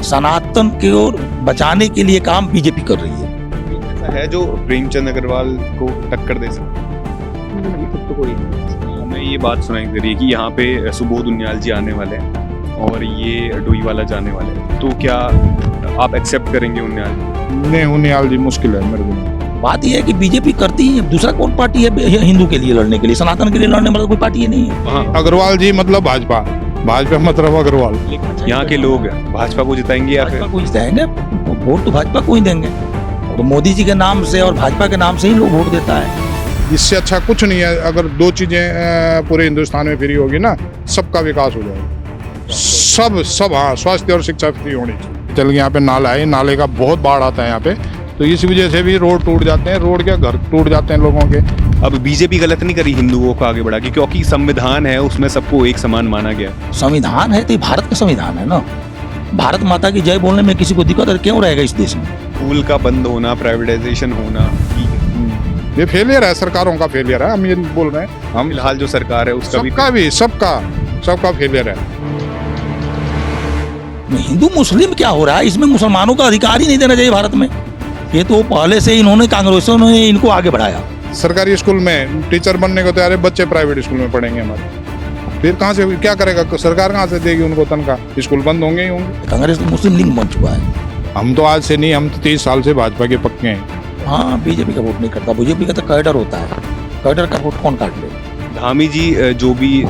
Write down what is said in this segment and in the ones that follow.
सनातन को बचाने के लिए काम बीजेपी कर रही है। ऐसा है जो प्रेमचंद अग्रवाल को टक्कर दे सकता है? हमें ये बात सुनाई दे रही है कि यहाँ पे सुबोध उनियाल जी आने वाले हैं और ये डोईवाला जाने वाले हैं, तो क्या आप एक्सेप्ट करेंगे उनियाल जी? नहीं, उनियाल जी मुश्किल है मेरे को। बात यह है कि बीजेपी करती ही है, दूसरा कौन पार्टी है हिंदू के लिए लड़ने के लिए, सनातन के लिए लड़ने वाला कोई पार्टी है नहीं है। हाँ, अग्रवाल जी मतलब भाजपा, भाजपा मतलब अग्रवाल। यहाँ के लोग भाजपा को जिताएंगे या फिर भाजपा को ही देंगे, वोट तो भाजपा को ही देंगे। तो मोदी जी के नाम से और भाजपा के नाम से ही लोग वोट देता है। इससे अच्छा कुछ नहीं है। अगर दो चीजें पूरे हिंदुस्तान में फ्री होगी ना, सबका विकास हो जाएगा। सब हाँ, स्वास्थ्य और शिक्षा फ्री होनी चाहिए। चल यहाँ पे नाला है, नाले का बहुत बाढ़ आता है यहाँ पे, तो इस वजह से भी रोड टूट जाते हैं, रोड के घर टूट जाते हैं लोगों के। अब बीजेपी गलत नहीं करी हिंदुओं को आगे बढ़ा के, क्योंकि संविधान है उसमें सबको एक समान माना गया। संविधान है तो ये भारत का संविधान है ना। भारत माता की जय बोलने में किसी को दिक्कत क्यों रहेगा इस देश में? स्कूल का बंद होना, प्राइवेटाइजेशन होना, ये फेलियर है, सरकारों का फेलियर है। हम ये बोल रहे हैं, हम फिलहाल जो सरकार है उसका सबका फेलियर है। हिंदू मुस्लिम क्या हो रहा है इसमें? मुसलमानों का अधिकार ही नहीं देना चाहिए भारत में। ये तो पहले से इन्होंने, कांग्रेसों ने इनको आगे बढ़ाया। सरकारी स्कूल में टीचर बनने को तैयार है, बच्चे प्राइवेट स्कूल में पढ़ेंगे हमारे। फिर कहाँ से क्या करेगा सरकार? कहाँ से देगी उनको तनख्वाह? स्कूल बंद होंगे ही होंगे। कांग्रेस तो मुस्लिम लीग बन चुका है। हम तो आज से नहीं, हम तो 30 साल से भाजपा के पक्के हैं। हाँ, बीजेपी का वोट नहीं करता। बीजेपी का तो कैडर होता है, कैडर का वोट कौन काट ले? धामी जी जो भी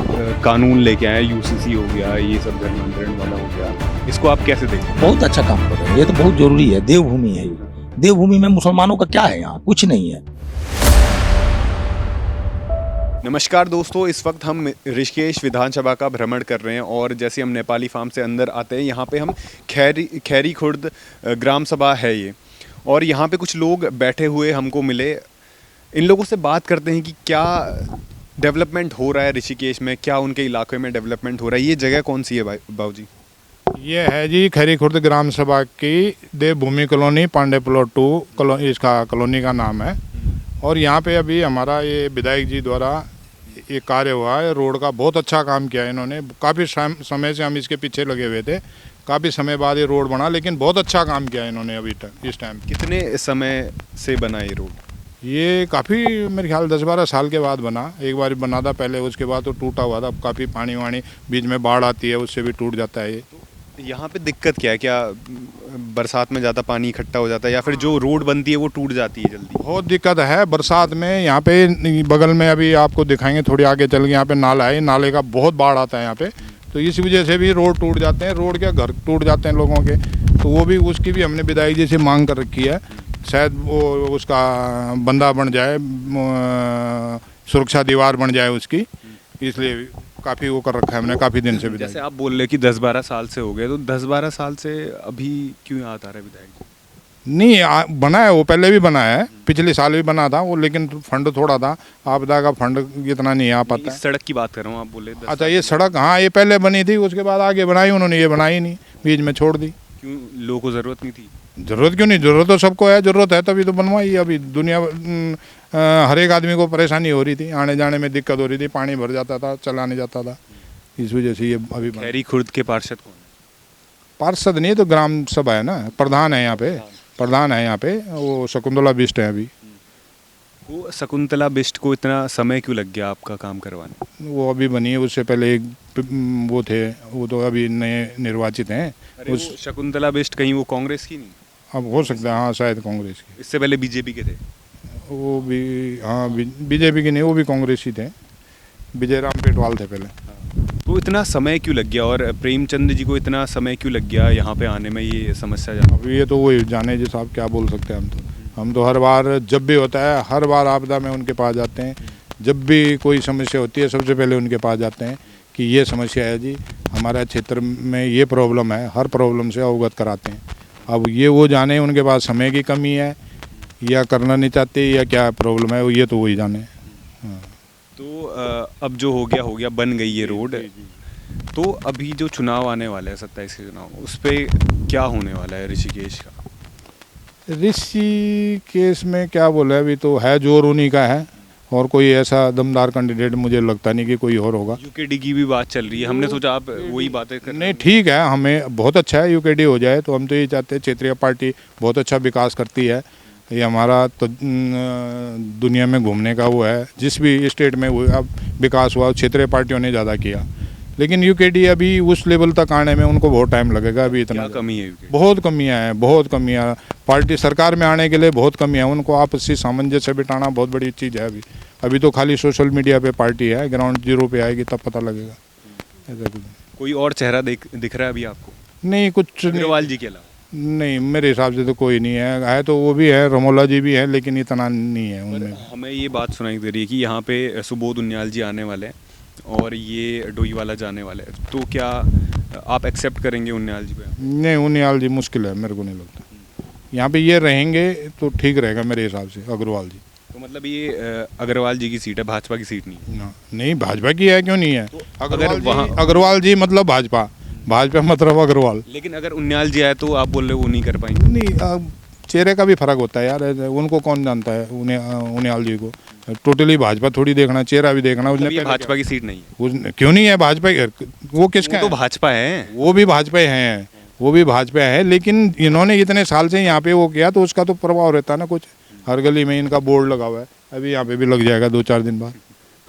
कानून लेके आए, यूसीसी हो गया, ये सब धर्मांतरण वाला हो गया, इसको आप कैसे देखते हैं? बहुत अच्छा काम कर रहे हैं। ये तो बहुत जरूरी है। देवभूमि है ये। देवभूमि में मुसलमानों का क्या है? यहाँ कुछ नहीं है। नमस्कार दोस्तों, इस वक्त हम ऋषिकेश विधानसभा का भ्रमण कर रहे हैं और जैसे हम नेपाली फार्म से अंदर आते हैं, यहाँ पे हम खैरी खुर्द ग्राम सभा है ये, और यहाँ पे कुछ लोग बैठे हुए हमको मिले। इन लोगों से बात करते हैं कि क्या डेवलपमेंट हो रहा है ऋषिकेश में, क्या उनके इलाके में डेवलपमेंट हो रहा है। ये जगह कौन सी है बाबू जी? ये है जी खैरी खुर्द ग्राम सभा की देवभूमि कॉलोनी, पांडे प्लॉट 2 इसका कॉलोनी का नाम है। और यहाँ पे अभी हमारा ये विधायक जी द्वारा ये कार्य हुआ है, रोड का बहुत अच्छा काम किया है इन्होंने। काफ़ी समय से हम इसके पीछे लगे हुए थे, काफ़ी समय बाद ये रोड बना, लेकिन बहुत अच्छा काम किया है इन्होंने अभी तक इस टाइम। कितने समय से बना ये रोड? ये काफ़ी मेरे ख्याल 10-12 साल के बाद बना। एक बार बना था पहले, उसके बाद तो टूटा हुआ था। अब काफ़ी पानी वानी बीच में बाढ़ आती है, उससे भी टूट जाता है ये। यहाँ पे दिक्कत क्या है? क्या बरसात में ज़्यादा पानी इकट्ठा हो जाता है या फिर जो रोड बनती है वो टूट जाती है जल्दी? बहुत दिक्कत है बरसात में। यहाँ पे बगल में अभी आपको दिखाएंगे, थोड़ी आगे चल के यहाँ पे नाला है, नाले का बहुत बाढ़ आता है यहाँ पे, तो इस वजह से भी रोड टूट जाते हैं, रोड के घर टूट जाते हैं लोगों के। तो वो भी, उसकी भी हमने विधायक जी से मांग कर रखी है, शायद वो उसका बंदा बन जाए, सुरक्षा दीवार बन जाए उसकी। इसलिए काफ़ी वो कर रखा है हमने काफ़ी दिन से। जैसे आप बोल रहे कि 10-12 साल से हो गए, तो 10-12 साल से अभी क्यों याद आ रहा है विधायक जी? नहीं, बना है वो, पहले भी बना है, पिछले साल भी बना था वो, लेकिन फंड थोड़ा था, आपदा का फंड इतना नहीं आ पाता है। सड़क की बात कर रहा हूँ, आप बोले। अच्छा, ये सड़क, हाँ, ये पहले बनी थी, उसके बाद आगे बनाई उन्होंने, ये बनाई नहीं, बीच में छोड़ दी। क्यों? लोगों को ज़रूरत नहीं थी? ज़रूरत क्यों नहीं, ज़रूरत तो सबको है, ज़रूरत है तभी तो बनवाई। अभी दुनिया हर एक आदमी को परेशानी हो रही थी, आने जाने में दिक्कत हो रही थी, पानी भर जाता था, चला नहीं जाता था, इस वजह से ये अभी। खैरी खुर्द के पार्षद कौन है? पार्षद नहीं, तो ग्राम सभा है ना, प्रधान है यहाँ पे, प्रधान है यहाँ पे, वो शकुंतला बिष्ट है अभी। वो शकुंतला बिष्ट को इतना समय क्यों लग गया आपका काम करवाने? वो अभी बनी है, उससे पहले एक वो थे, वो तो अभी नए निर्वाचित हैं। उस शकुंतला बिष्ट कहीं वो कांग्रेस की नहीं? अब हो सकता है, हाँ, शायद कांग्रेस की। इससे पहले बीजेपी के थे? वो भी, हाँ, बीजेपी के नहीं, वो भी कांग्रेस ही थे, विजय राम पेटवाल थे पहले। तो इतना समय क्यों लग गया, और प्रेमचंद जी को इतना समय क्यों लग गया यहाँ पे आने में? ये समस्या जाना। अब ये तो वही जाने जी साहब, क्या बोल सकते हैं हम तो हर बार जब भी होता है, हर बार आपदा में उनके पास जाते हैं। जब भी कोई समस्या होती है, सबसे पहले उनके पास जाते हैं कि ये समस्या है जी, हमारा क्षेत्र में ये प्रॉब्लम है, हर प्रॉब्लम से अवगत कराते हैं। अब ये वो जाने उनके पास समय की कमी है या करना नहीं चाहते या क्या प्रॉब्लम है, ये तो वही जाने। हाँ। तो अब जो हो गया, बन गई ये रोड। तो अभी जो चुनाव आने वाले हैं, 27 के चुनाव, उस पर क्या होने वाला है ऋषिकेश का? ऋषिकेश में क्या बोले, अभी तो है जोर उन्हीं का है, और कोई ऐसा दमदार कैंडिडेट मुझे लगता नहीं कि कोई और होगा। यूकेडी की भी बात चल रही है, हमने सोचा आप वही बातें कर रहे नहीं ठीक है, हमें बहुत अच्छा है यूकेडी हो जाए, तो हम तो ये चाहते हैं। क्षेत्रीय पार्टी बहुत अच्छा विकास करती है, ये हमारा तो दुनिया में घूमने का वो है। जिस भी स्टेट में वो अब विकास हुआ क्षेत्रीय पार्टियों ने ज़्यादा किया, लेकिन यूकेडी अभी उस लेवल तक आने में उनको बहुत टाइम लगेगा। अभी इतना क्या कमी है यूकेडी? बहुत कमियां हैं, बहुत कमियां। पार्टी सरकार में आने के लिए बहुत कमियां हैं, उनको आपसी सामंजस्य बिठाना बहुत बड़ी चीज़ है। अभी तो खाली सोशल मीडिया पे पार्टी है, ग्राउंड जीरो पे आएगी तब पता लगेगा। ऐसा कुछ कोई और चेहरा दिख रहा है अभी आपको नहीं, कुछ नहीं, अग्रवाल जी के अलावा? नहीं मेरे हिसाब से तो कोई नहीं है तो वो भी है, रमोला जी भी है, लेकिन इतना नहीं है उनमें। हमें ये बात सुनाई दे रही है कि यहाँ पे सुबोध उनियाल जी आने वाले हैं और ये डोईवाला जाने वाले हैं, तो क्या आप एक्सेप्ट करेंगे उनियाल जी पे? नहीं, उनियाल जी मुश्किल है, मेरे को नहीं लगता। यहाँ पे ये रहेंगे तो ठीक रहेगा मेरे हिसाब से, अग्रवाल जी। तो मतलब ये अग्रवाल जी की सीट है, भाजपा की सीट नहीं है? नहीं, भाजपा की है, क्यों नहीं है? अगर अग्रवाल जी मतलब भाजपा मतलब अग्रवाल। लेकिन अगर उनियाल जी आए तो आप बोल रहे हो वो नहीं कर पाएंगे? नहीं, चेहरे का भी फर्क होता है यार, उनको कौन जानता है उनियाल जी को। टोटली भाजपा थोड़ी देखना, चेहरा भी देखना। मतलब उसने ये भाजपा की सीट नहीं है? क्यों नहीं है भाजपा? वो किसका वो तो है? भाजपा है। वो भी भाजपा हैं, वो भी भाजपा है, लेकिन इन्होंने इतने साल से यहाँ पे वो किया तो उसका तो प्रभाव रहता है ना कुछ। हर गली में इनका बोर्ड लगा हुआ है, अभी यहाँ पे भी लग जाएगा 2-4 दिन बाद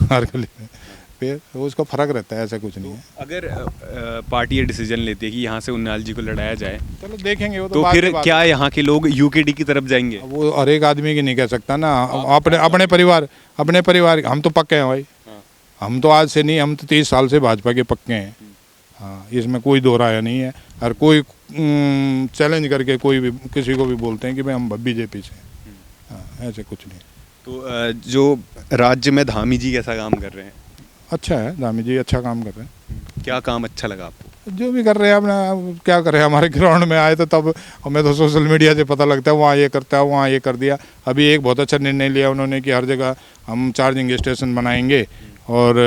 हर गली में, फिर तो उसका फर्क रहता है, ऐसा कुछ नहीं है। अगर पार्टी ये डिसीजन लेती है कि यहाँ से उनियाल जी को लड़ाया जाए, चलो देखेंगे वो तो बाद फिर की बात क्या है। यहाँ के लोग यूकेडी की तरफ जाएंगे? वो हर एक आदमी की नहीं कह सकता ना, अपने परिवार हम तो पक्के हैं भाई। हम तो आज से नहीं, हम तो 30 साल से भाजपा के पक्के हैं। हाँ, इसमें कोई दो राय नहीं है। और कोई चैलेंज करके कोई भी किसी को भी बोलते हैं कि भाई हम बीजेपी से हैं। हाँ, ऐसे कुछ नहीं। तो जो राज्य में धामी जी कैसा काम कर रहे हैं? अच्छा है, धामी जी अच्छा काम कर रहे हैं। क्या काम अच्छा लगा आपको? जो भी कर रहे हैं अपना, क्या कर रहे हैं, हमारे ग्राउंड में आए तो तब हमें तो सोशल मीडिया से पता लगता है, वहाँ ये करता है, वहाँ ये कर दिया। अभी एक बहुत अच्छा निर्णय लिया उन्होंने कि हर जगह हम चार्जिंग स्टेशन बनाएंगे और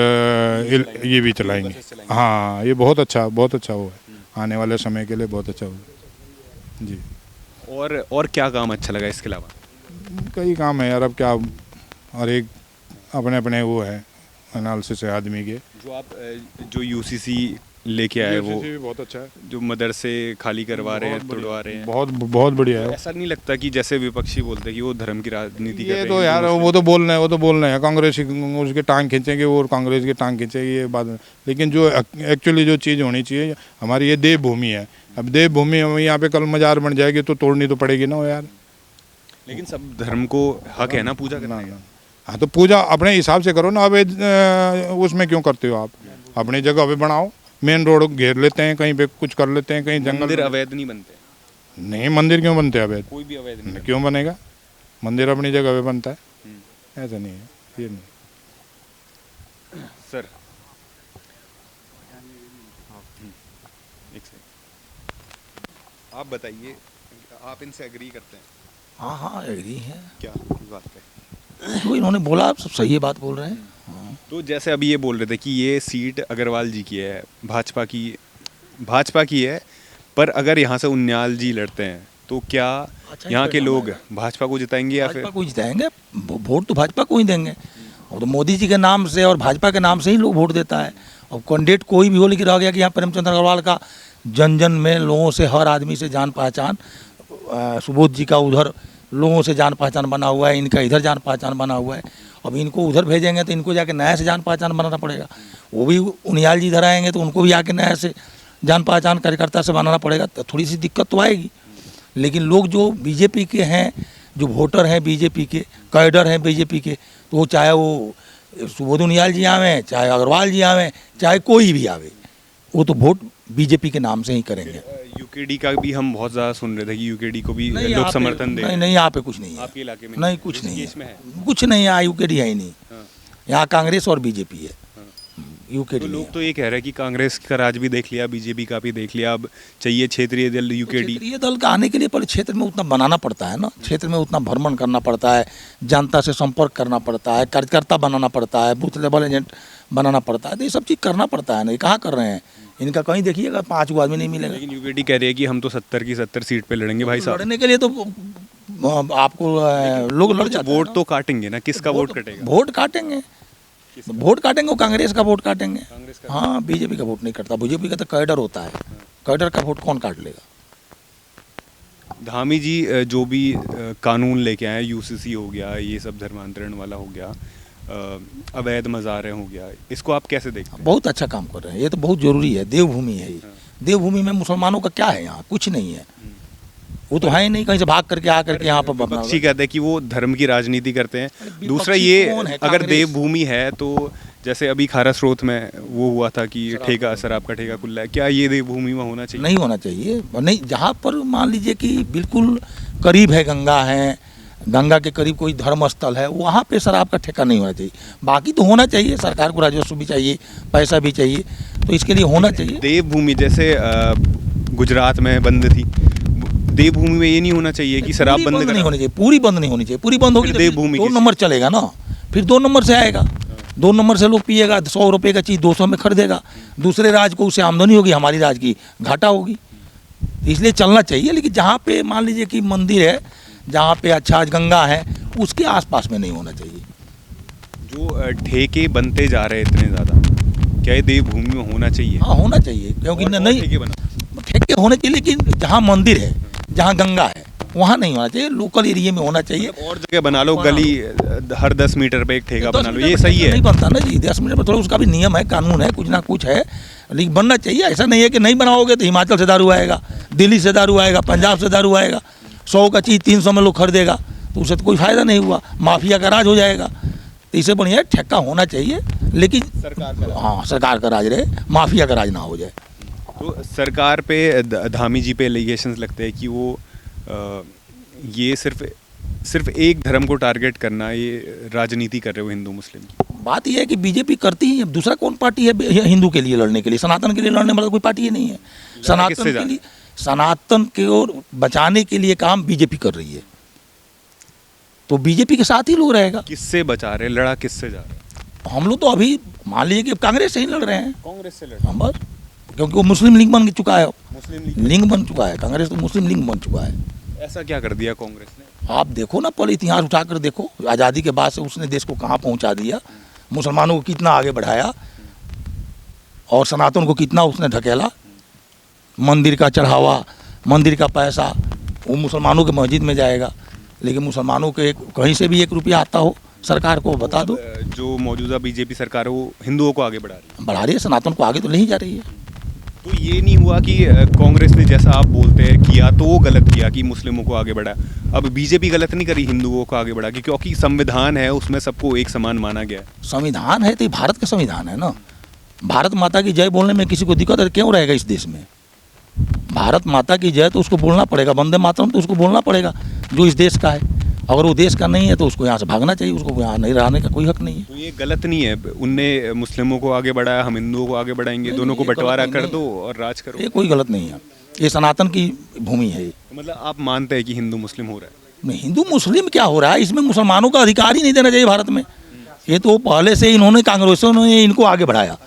ये भी चलाएंगे। हाँ, ये बहुत अच्छा वो है, आने वाले समय के लिए बहुत अच्छा वो है जी। और क्या काम अच्छा लगा इसके अलावा? कई काम है यार, अब क्या, हर एक अपने अपने वो है एनालिसिस है आदमी के। जो यूसीसी लेके आए वो भी बहुत अच्छा है, जो मदरसे खाली करवा रहे हैं, तोड़वा रहे हैं, बहुत बढ़िया है। ऐसा नहीं लगता कि जैसे विपक्षी बोलते हैं कि वो धर्म की राजनीति कर रहे ये हैं? तो यार वो तो बोल रहे हैं कांग्रेस उसके टांग खींचेंगे, वो कांग्रेस की टांग खींचेगी, ये बात। लेकिन जो एक्चुअली जो चीज़ होनी चाहिए, हमारी ये देवभूमि है। अब देवभूमि यहाँ पे कल मजार बन जाएगी तो तोड़नी तो पड़ेगी ना वो यार। लेकिन सब धर्म को हक है ना पूजा करने का। हाँ, तो पूजा अपने हिसाब से करो ना। अब उसमें क्यों करते हो आप? अपनी जगह पे बनाओ, मेन रोड घेर लेते हैं, कहीं पे कुछ कर लेते हैं, कहीं जंगल। मंदिर अवैध नहीं बनते? नहीं, मंदिर क्यों बनते हैं अवैध? कोई भी अवैध नहीं क्यों बनेगा? मंदिर अपनी जगह पे बनता है, ऐसा नहीं है ये नहीं। सर एक सेकंड, आप बताइए, आप इनसे एग्री करते हैं? हाँ हाँ, एग्री है। क्या बात है? जो इन्होंने बोला सब सही है, बात बोल रहे हैं। तो जैसे अभी ये बोल रहे थे कि ये सीट अग्रवाल जी की है, भाजपा की है, पर अगर यहाँ से उनियाल जी लड़ते हैं तो क्या अच्छा, यहाँ के लोग भाजपा को जिताएंगे या फिर? भाजपा को जिताएंगे, वोट तो भाजपा को ही देंगे। और तो मोदी जी के नाम से और भाजपा के नाम से ही लोग वोट देता है। और कैंडिडेट कोई भी हो, लेकिन रह गया कि यहाँ प्रेमचंद्र अग्रवाल का जन जन में लोगों से, हर आदमी से जान पहचान, सुबोध जी का उधर लोगों से जान पहचान बना हुआ है, इनका इधर जान पहचान बना हुआ है। अब इनको उधर भेजेंगे तो इनको जाके नया से जान पहचान बनाना पड़ेगा। वो भी उनियाल जी इधर आएंगे तो उनको भी आके नया से जान पहचान कार्यकर्ता से बनाना पड़ेगा, तो थोड़ी सी दिक्कत तो आएगी। लेकिन लोग जो बीजेपी के हैं, जो वोटर हैं बीजेपी के, कैडर हैं बीजेपी के, तो वो चाहे वो सुबोध उनियाल जी आवें, चाहे अग्रवाल जी आवें, चाहे कोई भी आवे, वो तो वोट बीजेपी के नाम से ही करेंगे। यूकेडी का भी हम बहुत ज़्यादा सुन रहे थे कि यूकेडी को भी नहीं, लोग यहाँ पे- समर्थन दे। नहीं, यहाँ पे कुछ नहीं है। आपके इलाके में नहीं, कुछ नहीं है, इसमें है? कुछ नहीं है। यूकेडी है ही नहीं, यहाँ कांग्रेस और बीजेपी है, तो यूकेडी लोग तो ये कह रहे हैं कि कांग्रेस का राज भी देख लिया, बीजेपी का भी देख लिया, अब चाहिए क्षेत्रीय दल यूकेडी। क्षेत्रीय दल का आने के लिए पहले क्षेत्र में उतना बनाना पड़ता है ना, क्षेत्र में उतना भ्रमण करना पड़ता है, जनता से संपर्क करना पड़ता है, कार्यकर्ता बनाना पड़ता है, बूथ लेवल एजेंट बनाना पड़ता है, तो ये सब चीज़ करना पड़ता है ना। ये कहाँ कर रहे हैं? इनका कहीं देखिएगा 5 आदमी नहीं मिलेगा। लेकिन यूकेडी कह रही है कि हम तो 70 की 70 सीट पे लड़ेंगे भाई साहब। लड़ने के लिए तो आपको लोग लड़ जाते हैं वोट ना। तो काटेंगे ना, किसका वोट कटेगा? वोट काटेंगे, वोट काटेंगे, वो कांग्रेस का वोट काटेंगे। कांग्रेस का। हाँ, बीजेपी का वोट नहीं करता, बीजेपी का तो कैडर होता है, कैडर का वोट कौन काट लेगा। धामी जी जो भी कानून लेके आए, यूसीसी हो गया, ये सब धर्मांतरण वाला हो गया, अवैध मज़ारे हो गया, इसको आप कैसे देखते हैं? बहुत अच्छा काम कर रहे हैं, ये तो बहुत जरूरी है, देवभूमि है ये। देवभूमि में मुसलमानों का क्या है, यहाँ कुछ नहीं है, वो तो है ही नहीं, कहीं से भाग करके आ करके यहाँ पर बना हुआ विपक्षी कहते हैं कि वो धर्म की राजनीति करते हैं। विपक्षी दूसरा ये, कौन है? अगर कांग्रेस। देवभूमि है तो जैसे अभी खारा स्रोत में वो हुआ था कि ठेका, शराब का ठेका खुला है, क्या ये देवभूमि में होना चाहिए? नहीं होना चाहिए। और नहीं, जहाँ पर मान लीजिए कि बिल्कुल करीब है, गंगा है, गंगा के करीब कोई धर्म स्थल है, वहाँ पे शराब का ठेका नहीं होना चाहिए। बाकी तो होना चाहिए, सरकार को राजस्व भी चाहिए, पैसा भी चाहिए, तो इसके लिए होना चाहिए। देवभूमि जैसे गुजरात में बंद थी, देवभूमि में ये नहीं होना चाहिए कि शराब पूरी बंद नहीं करा। होनी चाहिए, पूरी बंद नहीं होनी चाहिए। पूरी बंद होगी फिर तो देवभूमि दो किसी- नंबर चलेगा ना, फिर 2 नंबर से आएगा, 2 नंबर से लोग पिएगा, 100 रुपये का चीज़ 200 में खरीदेगा, दूसरे राज्य को उससे आमदनी होगी, हमारी राज्य की घाटा होगी। इसलिए चलना चाहिए, लेकिन जहाँ पे मान लीजिए कि मंदिर है, जहाँ पे अच्छा गंगा है, उसके आसपास में नहीं होना चाहिए। जो ठेके बनते जा रहे हैं इतने ज़्यादा, क्या ये देवभूमि में होना चाहिए? हाँ, होना चाहिए, क्योंकि और नहीं ठेके बना। ठेके होने चाहिए, लेकिन जहाँ मंदिर है, जहाँ गंगा है, वहाँ नहीं होना चाहिए, लोकल एरिया में होना चाहिए। मतलब और जगह बना लो, बना गली हर 10 मीटर पे एक ठेका 10 बना लो, मिनट ये में सही है? नहीं बनता ना जी, 10 मिनट में थोड़ा उसका भी नियम है, कानून है, कुछ ना कुछ है, लेकिन बनना चाहिए। ऐसा नहीं है कि नहीं बनाओगे तो हिमाचल से दारू आएगा, दिल्ली से दारू आएगा, पंजाब से दारू आएगा, 100 का चीज़ 300 में लोग खरीदेगा, तो उससे तो कोई फ़ायदा नहीं हुआ, माफिया का राज हो जाएगा। तो इससे बढ़िया ठेका होना चाहिए, लेकिन सरकार का राज। हाँ, सरकार का राज रहे, माफिया का राज ना हो जाए। तो सरकार पे धामी जी पे एलिगेशंस लगते हैं कि वो ये सिर्फ एक धर्म को टारगेट करना, ये राजनीति कर रहे हो हिंदू मुस्लिम की। बात यह है कि बीजेपी करती ही है, अब दूसरा कौन पार्टी है हिंदू के लिए लड़ने के लिए, सनातन के लिए लड़ने वाला कोई पार्टी ही नहीं है। सनातन किससे के जा लिए, सनातन के और बचाने के लिए काम बीजेपी कर रही है, तो बीजेपी के साथ ही लोग रहेगा। किससे बचा रहे, लड़ा किससे जा रहे? हम लोग तो अभी मान लीजिए कि कांग्रेस से ही लड़ रहे हैं कांग्रेस से लड़, हम, बस क्योंकि वो मुस्लिम लीग बन चुका है, मुस्लिम लीग। लिंग बन चुका है, कांग्रेस तो मुस्लिम लीग बन चुका है। ऐसा क्या कर दिया कांग्रेस ने? आप देखो ना, पहले इतिहास उठाकर देखो, आज़ादी के बाद से उसने देश को कहाँ पहुँचा दिया, मुसलमानों को कितना आगे बढ़ाया और सनातन को कितना उसने ढकेला। मंदिर का चढ़ावा, मंदिर का पैसा वो मुसलमानों के मस्जिद में जाएगा, लेकिन मुसलमानों के कहीं से भी 1 रुपया आता हो सरकार को बता दो। जो मौजूदा बीजेपी सरकार है वो हिंदुओं को आगे बढ़ा रही है। बढ़ा रही है, सनातन को आगे तो नहीं जा रही है। तो ये नहीं हुआ कि कांग्रेस ने जैसा आप बोलते हैं किया तो वो गलत किया कि मुस्लिमों को आगे बढ़ाया, अब बीजेपी गलत नहीं करी हिंदुओं को आगे बढ़ा के, क्योंकि संविधान है उसमें सबको एक समान माना गया है। संविधान है तो ये भारत का संविधान है ना, भारत माता की जय बोलने में किसी को दिक्कत है क्यों रहेगा इस देश में? भारत माता की जय तो उसको बोलना पड़ेगा, वंदे मातरम तो उसको बोलना पड़ेगा जो इस देश का है। अगर वो देश का नहीं है तो उसको यहाँ से भागना चाहिए, उसको यहाँ नहीं रहने का कोई हक नहीं है। तो ये गलत नहीं है, उनने मुस्लिमों को आगे बढ़ाया, हम हिंदुओं को आगे बढ़ाएंगे, नहीं, दोनों को ये गलत बंटवारा नहीं, कर नहीं। दो और राज करो। ये कोई गलत नहीं है, ये सनातन की भूमि है। तो मतलब आप मानते हैं कि हिंदू मुस्लिम हो रहा है? नहीं, हिंदू मुस्लिम क्या हो रहा है, इसमें मुसलमानों का अधिकार ही नहीं देना चाहिए भारत में। ये तो पहले से इन्होंने, कांग्रेसों ने इनको आगे बढ़ाया,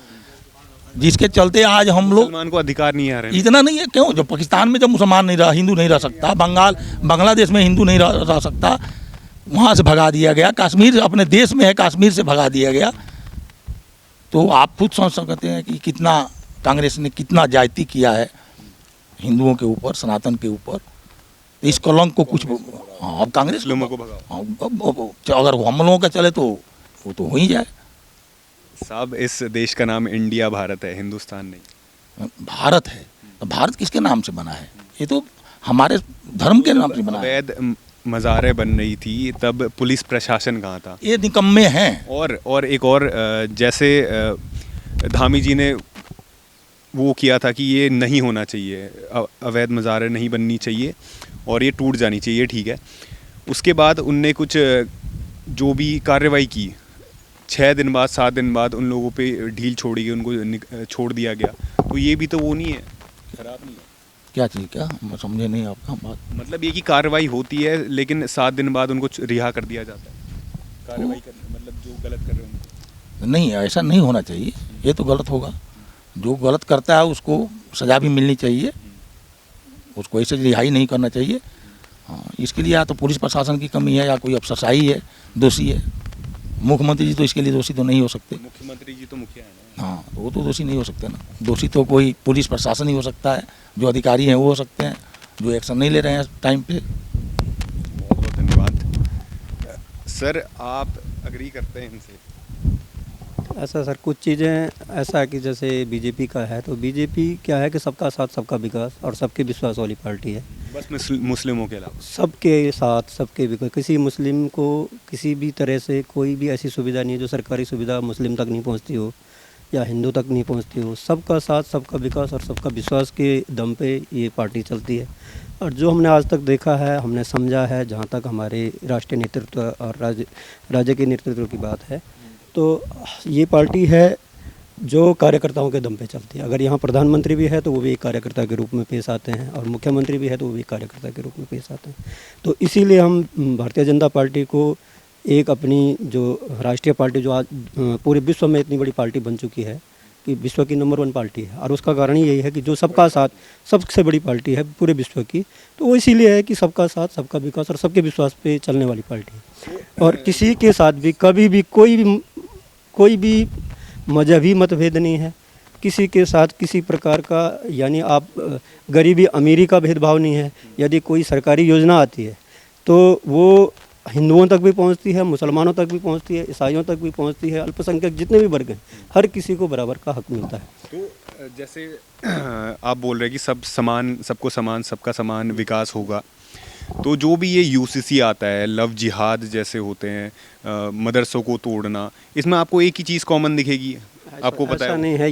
जिसके चलते आज हम लोग, मुसलमान को अधिकार नहीं आ रहे। इतना नहीं है क्यों, जब पाकिस्तान में जब मुसलमान नहीं रहा, हिंदू नहीं रह सकता, बांग्लादेश में हिंदू नहीं रह सकता, वहाँ से भगा दिया गया, कश्मीर अपने देश में है, कश्मीर से भगा दिया गया। तो आप खुद सोच सकते हैं कि कितना कांग्रेस ने कितना जाति किया है हिंदुओं के ऊपर, सनातन के ऊपर। इस कलंक को कुछ, हाँ, अब कांग्रेस मुस्लिमों को भगाओ। हाँ, अब अगर हम लोगों का चले तो वो तो हो ही जाए। साहब इस देश का नाम इंडिया, भारत है, हिंदुस्तान नहीं। भारत है तो भारत किसके नाम से बना है? ये तो हमारे धर्म के नाम से बना है। अवैध मज़ारें बन रही थी तब पुलिस प्रशासन कहाँ था? ये निकम्मे हैं। और एक और जैसे धामी जी ने वो किया था कि ये नहीं होना चाहिए, अवैध मज़ारें नहीं बननी चाहिए और ये टूट जानी चाहिए, ठीक है। उसके बाद उनने कुछ जो भी कार्रवाई की, 6 दिन बाद 7 दिन बाद उन लोगों पे ढील छोड़ी गई, उनको छोड़ दिया गया। तो ये भी तो वो नहीं है, खराब नहीं है? क्या चीज़, क्या मैं समझे नहीं आपका बात। मतलब ये कि कार्रवाई होती है लेकिन 7 दिन बाद उनको रिहा कर दिया जाता है, कार्रवाई कर, मतलब जो गलत कर रहे हैं उनको। नहीं, ऐसा नहीं होना चाहिए, ये तो गलत होगा। जो गलत करता है उसको सज़ा भी मिलनी चाहिए, उसको ऐसे रिहाई नहीं करना चाहिए। हाँ, इसके लिए या तो पुलिस प्रशासन की कमी है या कोई अफसरशाही है, दोषी है। मुख्यमंत्री जी तो इसके लिए दोषी तो नहीं हो सकते। मुख्यमंत्री जी तो मुखिया है ना। हाँ, तो वो तो दोषी नहीं हो सकते ना। दोषी तो कोई पुलिस प्रशासन ही हो सकता है, जो अधिकारी हैं वो हो सकते हैं, जो एक्शन नहीं ले रहे हैं टाइम पे। बहुत बहुत धन्यवाद। सर, आप अग्री करते हैं इनसे? ऐसा सर, कुछ चीज़ें ऐसा है कि जैसे बीजेपी का है, तो बीजेपी क्या है कि सबका साथ सबका विकास और सबके विश्वास वाली पार्टी है। बस मुस्लिमों के अलावा सबके साथ सबके विकास, किसी मुस्लिम को किसी भी तरह से कोई भी ऐसी सुविधा नहीं है जो सरकारी सुविधा मुस्लिम तक नहीं पहुंचती हो या हिंदू तक नहीं पहुंचती हो। सबका साथ सबका विकास और सबका विश्वास के दम पे ये पार्टी चलती है। और जो हमने आज तक देखा है, हमने समझा है, जहाँ तक हमारे राष्ट्रीय नेतृत्व और राज्य के नेतृत्व की बात है, तो ये पार्टी है जो कार्यकर्ताओं के दम पे चलती है। अगर यहाँ प्रधानमंत्री भी है तो वो भी एक कार्यकर्ता के रूप में पेश आते हैं, और मुख्यमंत्री भी है तो वो भी एक कार्यकर्ता के रूप में पेश आते हैं। तो इसीलिए हम भारतीय जनता पार्टी को एक अपनी जो राष्ट्रीय पार्टी, जो आज पूरे विश्व में इतनी बड़ी पार्टी बन चुकी है कि विश्व की नंबर 1 पार्टी है, और उसका कारण यही है कि जो सबका साथ सबसे बड़ी पार्टी है पूरे विश्व की, तो वो इसीलिए है कि सबका साथ सबका विकास और सबके विश्वास पे चलने वाली पार्टी है। और किसी के साथ भी कभी भी कोई भी मजहबी मतभेद नहीं है, किसी के साथ किसी प्रकार का, यानी आप गरीबी अमीरी का भेदभाव नहीं है। यदि कोई सरकारी योजना आती है तो वो हिंदुओं तक भी पहुंचती है, मुसलमानों तक भी पहुंचती है, ईसाइयों तक भी पहुंचती है, अल्पसंख्यक जितने भी वर्ग हैं, हर किसी को बराबर का हक मिलता है। तो जैसे आप बोल रहे हैं कि सबको समान, सबका समान विकास होगा, तो जो भी ये यूसीसी आता है, लव जिहाद जैसे होते हैं, मदरसों को तोड़ना, इसमें आपको एक ही चीज़ कॉमन दिखेगी? आपको पता ऐसा है? नहीं है,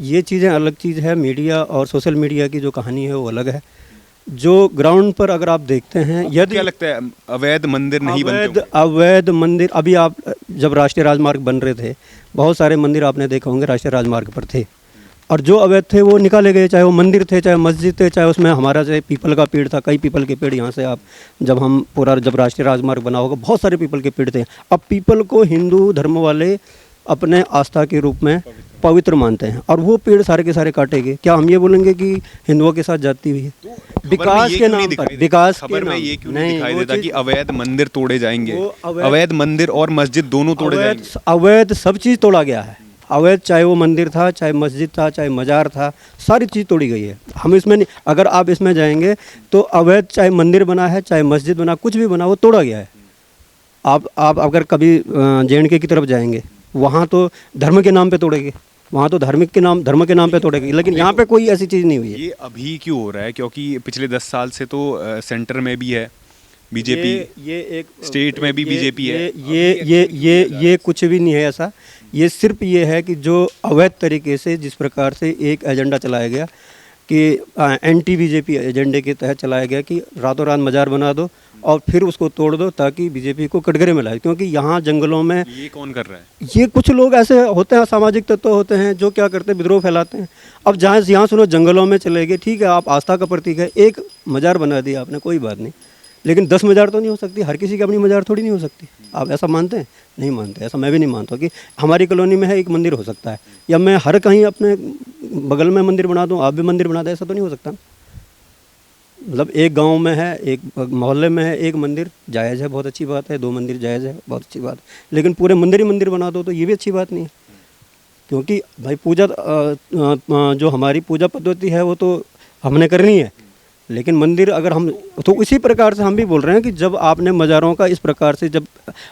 ये चीज़ें अलग चीज़ है। मीडिया और सोशल मीडिया की जो कहानी है वो अलग है। जो ग्राउंड पर अगर आप देखते हैं, यदि क्या लगता है अवैध मंदिर नहीं बनते होंगे? अवैध मंदिर, अभी आप जब राष्ट्रीय राजमार्ग बन रहे थे, बहुत सारे मंदिर आपने देखा होंगे राष्ट्रीय राजमार्ग पर थे, और जो अवैध थे वो निकाले गए, चाहे वो मंदिर थे, चाहे मस्जिद थे, चाहे उसमें हमारा चाहे पीपल का पेड़ था, कई पीपल के पेड़ यहाँ से आप जब राष्ट्रीय राजमार्ग बना होगा, बहुत सारे पीपल के पेड़ थे। अब पीपल को हिंदू धर्म वाले अपने आस्था के रूप में पवित्र मानते हैं, और वो पेड़ सारे के सारे काटेंगे। क्या हम ये बोलेंगे कि हिंदुओं के साथ जाती हुई है? विकास के नाम पर, विकास के खबर में नाम ये क्यों नहीं दिखाई वो देता चीज़- कि अवैध मंदिर तोड़े जाएंगे? वो अवैध मंदिर और मस्जिद दोनों तोड़े जाएंगे। अवैध सब चीज़ तोड़ा गया है। अवैध चाहे वो मंदिर था, चाहे मस्जिद था, चाहे मज़ार था, सारी चीज़ तोड़ी गई है। हम इसमें नहीं, अगर आप इसमें जाएंगे तो अवैध चाहे मंदिर बना है, चाहे मस्जिद बना, कुछ भी बना, वो तोड़ा गया है। आप अगर कभी JNK की तरफ जाएंगे, वहाँ तो धर्म के नाम पे तोड़ेंगे, वहाँ तो धर्म के नाम पे तोड़ेंगे, लेकिन यहाँ पे कोई ऐसी चीज़ नहीं हुई है। ये अभी क्यों हो रहा है? क्योंकि पिछले 10 साल से तो सेंटर में भी है बीजेपी, ये एक स्टेट में भी बीजेपी है। ये कुछ भी नहीं है ऐसा। ये सिर्फ ये है कि जो अवैध तरीके से जिस प्रकार से एक एजेंडा चलाया गया कि एंटी बीजेपी एजेंडे के तहत चलाया गया कि रातों रात मज़ार बना दो और फिर उसको तोड़ दो ताकि बीजेपी को कटघरे में लाए। क्योंकि यहाँ जंगलों में ये कौन कर रहा है? ये कुछ लोग ऐसे होते हैं, सामाजिक तत्व होते हैं, जो क्या करते हैं, विद्रोह फैलाते हैं। अब यहाँ सुनो, जंगलों में चले गए, ठीक है, आप आस्था का प्रतीक है, एक मज़ार बना दिया आपने, कोई बात नहीं, लेकिन 10 मज़ार तो नहीं हो सकती। हर किसी की अपनी मज़ार थोड़ी नहीं हो सकती। आप ऐसा मानते हैं? नहीं मानते। ऐसा मैं भी नहीं मानता कि हमारी कॉलोनी में है एक मंदिर हो सकता है, या मैं हर कहीं अपने बगल में मंदिर बना दूँ, आप भी मंदिर बना दें, ऐसा तो नहीं हो सकता। मतलब एक गांव में है, एक मोहल्ले में है एक मंदिर, जायज़ है, बहुत अच्छी बात है। 2 मंदिर जायज़ है, बहुत अच्छी बात है। लेकिन पूरे मंदिर ही मंदिर बना दो तो ये भी अच्छी बात नहीं है। क्योंकि भाई पूजा, जो हमारी पूजा पद्धति है वो तो हमने करनी है, लेकिन मंदिर अगर हम, तो इसी प्रकार से हम भी बोल रहे हैं कि जब आपने मज़ारों का इस प्रकार से, जब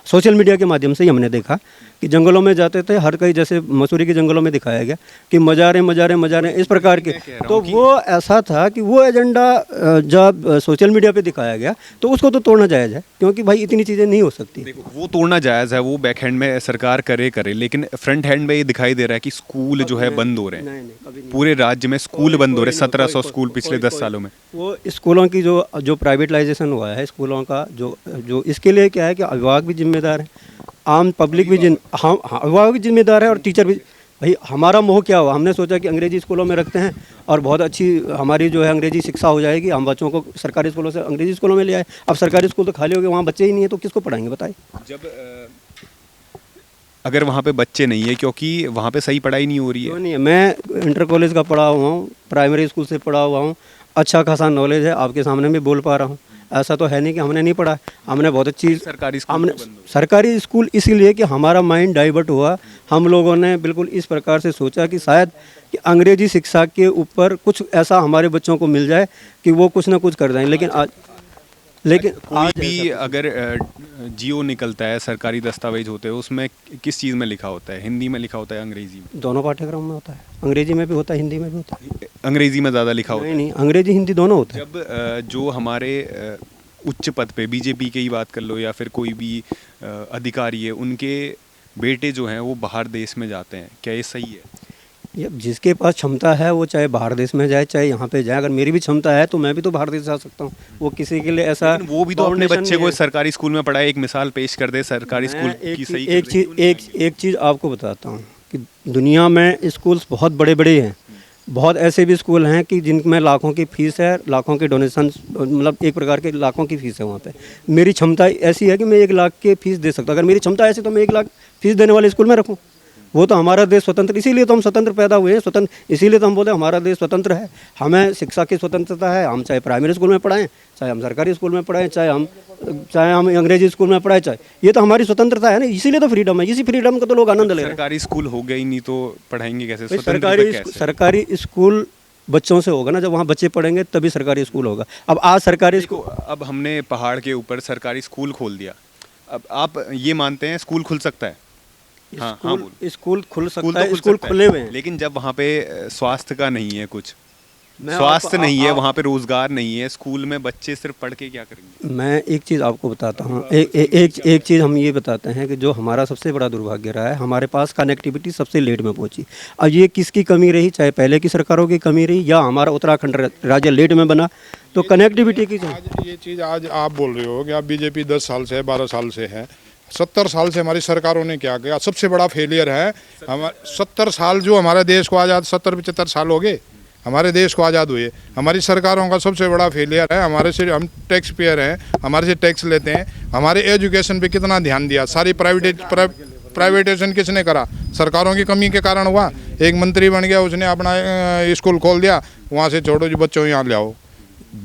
सोशल मीडिया के माध्यम से ही हमने देखा कि जंगलों में जाते थे, हर कहीं जैसे मसूरी के जंगलों में दिखाया गया कि मज़ारें इस प्रकार के, तो वो ऐसा था कि वो एजेंडा जब सोशल मीडिया पे दिखाया गया तो उसको तो तोड़ना जायज़ है, क्योंकि भाई इतनी चीज़ें नहीं हो सकती। देखो, वो तोड़ना जायज़ है, वो बैक हैंड में सरकार करे, लेकिन फ्रंट हैंड में ये दिखाई दे रहा है कि स्कूल जो है बंद हो रहे हैं। पूरे राज्य में स्कूल बंद हो रहे हैं, 1700 स्कूल पिछले 10 सालों में। वो स्कूलों की जो प्राइवेटाइजेशन हुआ है स्कूलों का, जो इसके लिए क्या है कि अभिभावक भी जिम्मेदार है, आम पब्लिक भी अभिभावक भी जिम्मेदार है, और टीचर भी। भाई हमारा मोह क्या हुआ, हमने सोचा कि अंग्रेजी स्कूलों में रखते हैं और बहुत अच्छी हमारी जो है अंग्रेजी शिक्षा हो जाएगी, हम बच्चों को सरकारी स्कूलों से अंग्रेजी स्कूलों में ले आए। अब सरकारी स्कूल तो खाली हो गए, वहाँ बच्चे ही नहीं है, तो किसको पढ़ाएंगे बताइए? जब अगर वहाँ पे बच्चे नहीं है, क्योंकि वहाँ पे सही पढ़ाई नहीं हो रही है। क्यों नहीं है? मैं इंटर कॉलेज का पढ़ा हुआ हूँ, प्राइमरी स्कूल से पढ़ा हुआ हूँ, अच्छा खासा नॉलेज है, आपके सामने भी बोल पा रहा हूँ। ऐसा तो है नहीं कि हमने नहीं पढ़ा, हमने बहुत अच्छी सरकारी स्कूल हमने तो बंद हो गए। सरकारी स्कूल इसीलिए कि हमारा माइंड डाइवर्ट हुआ। हम लोगों ने बिल्कुल इस प्रकार से सोचा कि शायद कि अंग्रेजी शिक्षा के ऊपर कुछ ऐसा हमारे बच्चों को मिल जाए कि वो कुछ ना कुछ कर जाएं, लेकिन कोई आज भी अगर जियो निकलता है, सरकारी दस्तावेज होते हैं, उसमें किस चीज़ में लिखा होता है? हिंदी में लिखा होता है, अंग्रेजी में? दोनों पाठ्यक्रम में होता है, अंग्रेजी में भी होता है, हिंदी में भी होता है। अंग्रेजी में ज़्यादा लिखा होता नहीं है। नहीं, अंग्रेजी हिंदी दोनों होता है। जब जो हमारे उच्च पद पे बीजेपी की ही बात कर लो या फिर कोई भी अधिकारी है, उनके बेटे जो हैं वो बाहर देश में जाते हैं, क्या ये सही है? ये जिसके पास क्षमता है वो चाहे बाहर देश में जाए चाहे यहाँ पे जाए, अगर मेरी भी क्षमता है तो मैं भी तो बाहर देश जा सकता हूँ। वो किसी के लिए ऐसा लेकिन वो भी तो अपने फाउंडेशन बच्चे नहीं को है। सरकारी स्कूल में पढ़ाए। एक मिसाल पेश कर दे सरकारी मैं स्कूल की, सही एक चीज़ आपको बताता हूँ कि दुनिया में स्कूल्स बहुत बड़े बड़े हैं, बहुत ऐसे भी स्कूल हैं कि जिनमें लाखों की फीस है, लाखों के डोनेशन, मतलब एक प्रकार के लाखों की फीस है वहाँ पे। मेरी क्षमता ऐसी है कि मैं 1 लाख की फीस दे सकता हूँ। अगर मेरी क्षमता ऐसी तो मैं 1 लाख फीस देने वाले स्कूल में रखूँ। वो तो हमारा देश स्वतंत्र, इसीलिए तो हम स्वतंत्र पैदा हुए हैं, स्वतंत्र इसीलिए तो हम बोलते हैं हमारा देश स्वतंत्र है। हमें शिक्षा की स्वतंत्रता है, हम चाहे प्राइमरी स्कूल में पढ़ाएं, चाहे हम सरकारी स्कूल में पढ़ाएं, चाहे हम अंग्रेजी स्कूल में पढ़ाएं, चाहे ये तो हमारी स्वतंत्रता है ना, इसीलिए तो फ्रीडम है। इसी फ्रीडम का तो लोग आनंद ले रहे हैं। सरकारी स्कूल हो गए ही नहीं तो पढ़ाएंगे कैसे? भाई स्वतंत्रता कैसे? सरकारी स्कूल बच्चों से होगा ना, जब वहाँ बच्चे पढ़ेंगे तभी सरकारी स्कूल होगा। अब आज सरकारी देखो, अब हमने पहाड़ के ऊपर सरकारी स्कूल खोल दिया, अब आप ये मानते हैं स्कूल खुल सकता है? हाँ हाँ, बोलो। स्कूल खुल स्कूल सकता तो है, खुल स्कूल सकता है, खुले हुए हैं। लेकिन जब वहाँ पे स्वास्थ्य का नहीं है, कुछ मैं स्वास्थ्य आपको- नहीं है, आप- वहाँ पे रोजगार नहीं है, स्कूल में बच्चे सिर्फ पढ़ के क्या करेंगे? मैं एक चीज़ आपको बताता हूँ, एक चीज़ हम ये बताते हैं कि जो हमारा सबसे बड़ा दुर्भाग्य रहा है, हमारे पास कनेक्टिविटी सबसे लेट में पहुंची। अब ये किसकी कमी रही, चाहे पहले की सरकारों की कमी रही या हमारा उत्तराखंड राज्य लेट में बना, तो कनेक्टिविटी की आज ये चीज़ आज आप बोल रहे हो कि आप बीजेपी 10 साल से है, 12 साल से है, 70 साल से हमारी सरकारों ने क्या किया? सबसे बड़ा फेलियर है हमारे 70 साल जो हमारे देश को आज़ाद, 70-75 साल हो गए हमारे देश को आज़ाद हुए। हमारी सरकारों का सबसे बड़ा फेलियर है। हमारे से हम टैक्स पेयर हैं, हमारे से टैक्स लेते हैं। हमारे एजुकेशन पे कितना ध्यान दिया? सारी प्राइवेटाइजेशन किसने करा? सरकारों की कमी के कारण हुआ। एक मंत्री बन गया, उसने अपना स्कूल खोल दिया, वहाँ से छोड़ो जो बच्चों यहाँ ले आओ।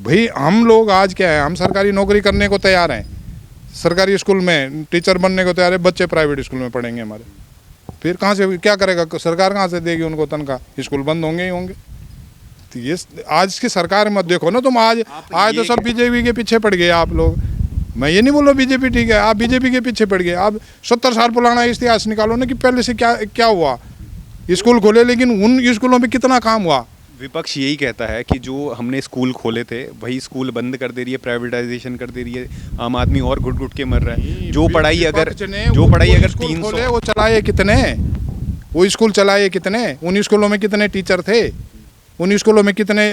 भाई हम लोग आज क्या है, हम सरकारी नौकरी करने को तैयार हैं, सरकारी स्कूल में टीचर बनने को तैयार है, बच्चे प्राइवेट स्कूल में पढ़ेंगे हमारे। फिर कहाँ से क्या करेगा सरकार? कहाँ से देगी उनको तनख्वाह? स्कूल बंद होंगे ही होंगे। तो ये आज की सरकार मत देखो ना तुम। आज तो सब बीजेपी के पीछे पड़ गए आप लोग। मैं ये नहीं बोल रहा बीजेपी ठीक है, आप बीजेपी के पीछे पड़ गए। आप 70 साल पुराना इतिहास निकालो ना कि पहले से क्या क्या हुआ। स्कूल खोले, लेकिन उन स्कूलों में कितना काम हुआ? विपक्ष यही कहता है कि जो हमने स्कूल खोले थे वही स्कूल बंद कर दे रही है, प्राइवेटाइजेशन कर दे रही है, आम आदमी और घुट घुट के मर रहा है। जो पढ़ाई अगर 300 वो चलाए कितने, वो स्कूल चलाए कितने, उन स्कूलों में कितने टीचर थे, उन स्कूलों में कितने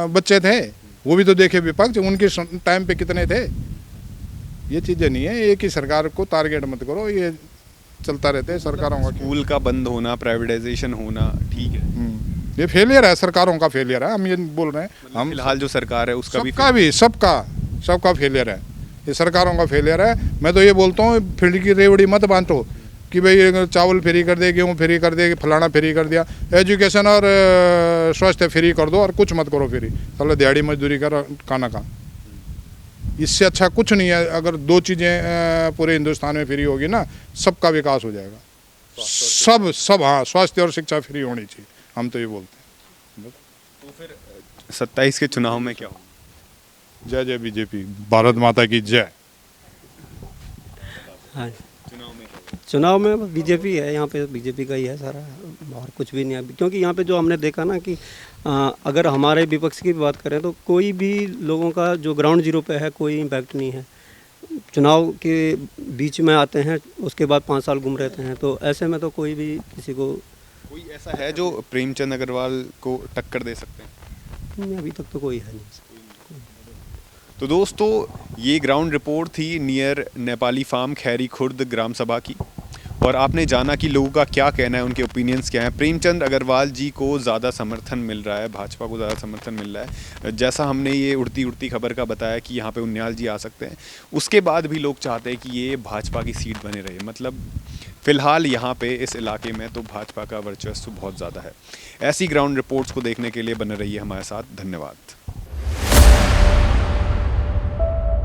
बच्चे थे, वो भी तो देखे विपक्ष। उनके टाइम पे कितने थे? ये चीज़ें नहीं है। एक ही सरकार को टारगेट मत करो, ये चलता रहता है सरकारों का। स्कूल का बंद होना, प्राइवेटाइजेशन होना ठीक है, ये फेलियर है, सरकारों का फेलियर है। हम ये बोल रहे हैं, हम फिलहाल जो सरकार है उसका सबका फेलियर है। ये सरकारों का फेलियर है। मैं तो ये बोलता हूँ, फील्ड की रेवड़ी मत बांटो कि भाई चावल फ्री कर दे, गेहूँ फ्री कर दे, फलाना फ्री कर दिया। एजुकेशन और स्वास्थ्य फ्री कर दो और कुछ मत करो फ्री। चलो दिहाड़ी मजदूरी कर खाना खा। इससे अच्छा कुछ नहीं है। अगर 2 चीज़ें पूरे हिंदुस्तान में फ्री होगी ना, सबका विकास हो जाएगा। सब हाँ, स्वास्थ्य और शिक्षा फ्री होनी चाहिए। हम तो ये बोलते हैं। तो फिर 27 के चुनाव में क्या हो? जय जय बीजेपी, भारत माता की जय। हाँ, चुनाव में बीजेपी है, यहाँ पे बीजेपी का ही है सारा, और कुछ भी नहीं है। क्योंकि यहाँ पे जो हमने देखा ना कि अगर हमारे विपक्ष की बात करें तो कोई भी लोगों का जो ग्राउंड जीरो पे है कोई इम्पैक्ट नहीं है। चुनाव के बीच में आते हैं, उसके बाद 5 साल घूम रहते हैं, तो ऐसे में तो कोई भी किसी को, कोई ऐसा है जो प्रेमचंद अग्रवाल को टक्कर दे सकते हैं? अभी तक तो कोई है नहीं। तो दोस्तों, ये ग्राउंड रिपोर्ट थी नियर नेपाली फार्म खैरी खुर्द ग्राम सभा की, और आपने जाना कि लोगों का क्या कहना है, उनके ओपिनियंस क्या हैं। प्रेमचंद अग्रवाल जी को ज़्यादा समर्थन मिल रहा है, भाजपा को ज़्यादा समर्थन मिल रहा है। जैसा हमने ये उड़ती खबर का बताया कि यहाँ पे उन्याल जी आ सकते हैं, उसके बाद भी लोग चाहते हैं कि ये भाजपा की सीट बने रहे। मतलब फ़िलहाल यहाँ पे इस इलाके में तो भाजपा का वर्चस्व बहुत ज़्यादा है। ऐसी ग्राउंड रिपोर्ट्स को देखने के लिए बने रहिए हमारे साथ। धन्यवाद।